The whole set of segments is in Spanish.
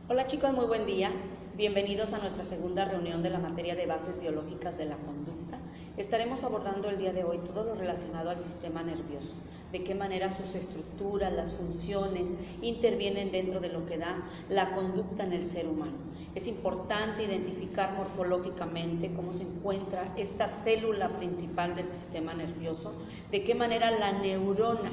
Hola chicos, muy buen día. Bienvenidos a nuestra segunda reunión de la materia de bases biológicas de la conducta. Estaremos abordando el día de hoy todo lo relacionado al sistema nervioso, de qué manera sus estructuras, las funciones intervienen dentro de lo que da la conducta en el ser humano. Es importante identificar morfológicamente cómo se encuentra esta célula principal del sistema nervioso, de qué manera la neurona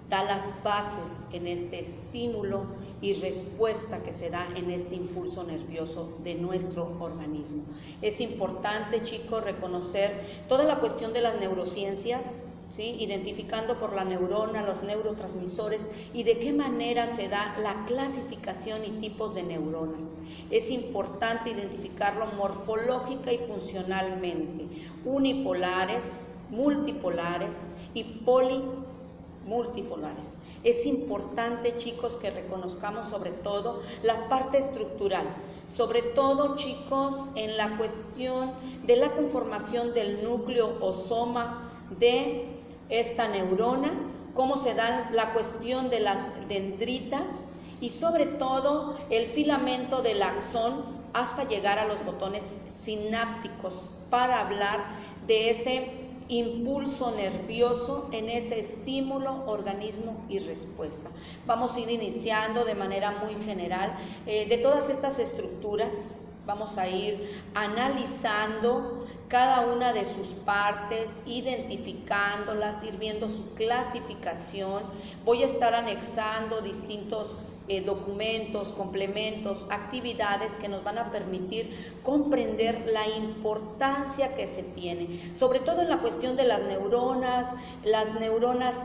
da las bases en este estímulo y respuesta que se da en este impulso nervioso de nuestro organismo. Es importante, chicos, reconocer toda la cuestión de las neurociencias, ¿sí? Identificando por la neurona, los neurotransmisores y de qué manera se da la clasificación y tipos de neuronas. Es importante identificarlo morfológica y funcionalmente, unipolares, multipolares y multifolares. Es importante, chicos, que reconozcamos sobre todo la parte estructural, sobre todo, chicos, en la cuestión de la conformación del núcleo o soma de esta neurona, cómo se da la cuestión de las dendritas y sobre todo el filamento del axón hasta llegar a los botones sinápticos para hablar de ese impulso nervioso en ese estímulo, organismo y respuesta. Vamos a ir iniciando de manera muy general de todas estas estructuras. Vamos a ir analizando cada una de sus partes, identificándolas, ir viendo su clasificación. Voy a estar anexando distintos documentos, complementos, actividades que nos van a permitir comprender la importancia que se tiene, sobre todo en la cuestión de las neuronas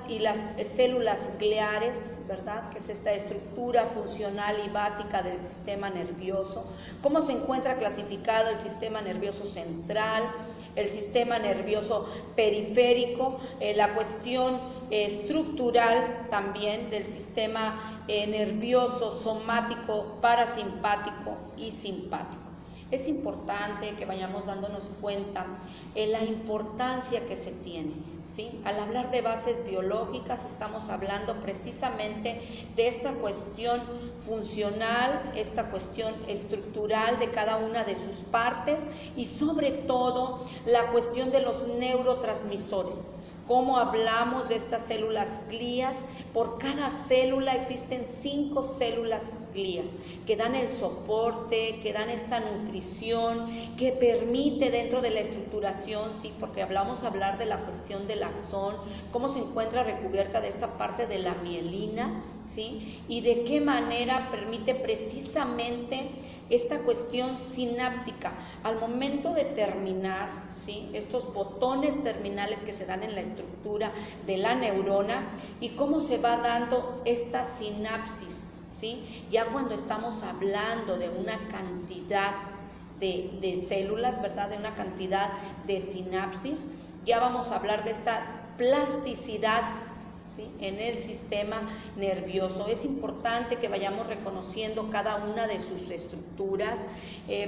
y las células gliares, ¿verdad? Que es esta estructura funcional y básica del sistema nervioso, cómo se encuentra clasificado el sistema nervioso central, el sistema nervioso periférico, la cuestión estructural también del sistema nervioso, somático, parasimpático y simpático. Es importante que vayamos dándonos cuenta la importancia que se tiene, ¿sí? Al hablar de bases biológicas estamos hablando precisamente de esta cuestión funcional, esta cuestión estructural de cada una de sus partes y sobre todo la cuestión de los neurotransmisores. Cómo hablamos de estas células glías. Por cada célula existen 5 células glías que dan el soporte, que dan esta nutrición, que permite dentro de la estructuración, sí, porque vamos a hablar de la cuestión del axón, cómo se encuentra recubierta de esta parte de la mielina, sí, y de qué manera permite precisamente esta cuestión sináptica al momento de terminar, ¿sí? Estos botones terminales que se dan en la estructura de la neurona y cómo se va dando esta sinapsis, ¿sí? Ya cuando estamos hablando de una cantidad de células, ¿verdad? De una cantidad de sinapsis, ya vamos a hablar de esta plasticidad, ¿sí? En el sistema nervioso. Es importante que vayamos reconociendo cada una de sus estructuras.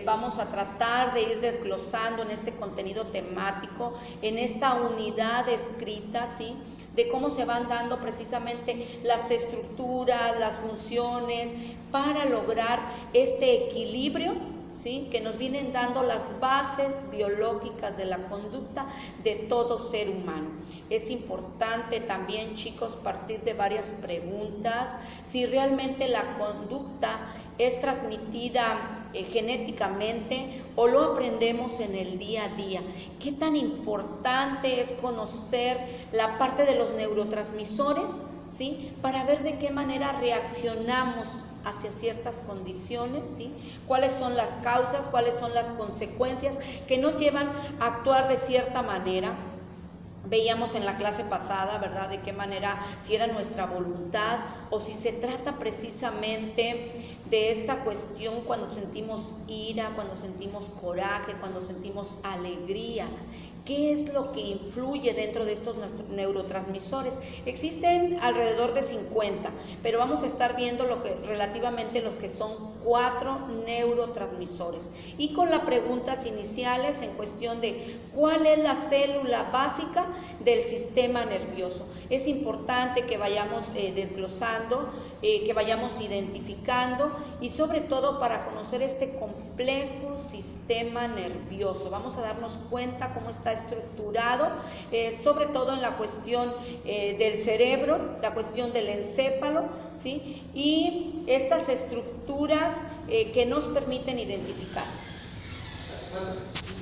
Vamos a tratar de ir desglosando en este contenido temático, en esta unidad escrita, ¿sí? De cómo se van dando precisamente las estructuras, las funciones, para lograr este equilibrio, ¿sí? Que nos vienen dando las bases biológicas de la conducta de todo ser humano. Es importante también, chicos, partir de varias preguntas. Si realmente la conducta es transmitida genéticamente o lo aprendemos en el día a día. ¿Qué tan importante es conocer la parte de los neurotransmisores, ¿sí? Para ver de qué manera reaccionamos hacia ciertas condiciones, ¿sí? Cuáles son las causas, cuáles son las consecuencias que nos llevan a actuar de cierta manera. Veíamos en la clase pasada, ¿verdad?, de qué manera, si era nuestra voluntad o si se trata precisamente de esta cuestión cuando sentimos ira, cuando sentimos coraje, cuando sentimos alegría. ¿Qué es lo que influye dentro de estos neurotransmisores? Existen alrededor de 50, pero vamos a estar viendo relativamente los que son 4 neurotransmisores. Y con las preguntas iniciales en cuestión de cuál es la célula básica del sistema nervioso. Es importante que vayamos desglosando, que vayamos identificando y sobre todo para conocer este complejo sistema nervioso. Vamos a darnos cuenta cómo está estructurado, sobre todo en la cuestión del cerebro, la cuestión del encéfalo, ¿sí? Y estas estructuras que nos permiten identificarnos.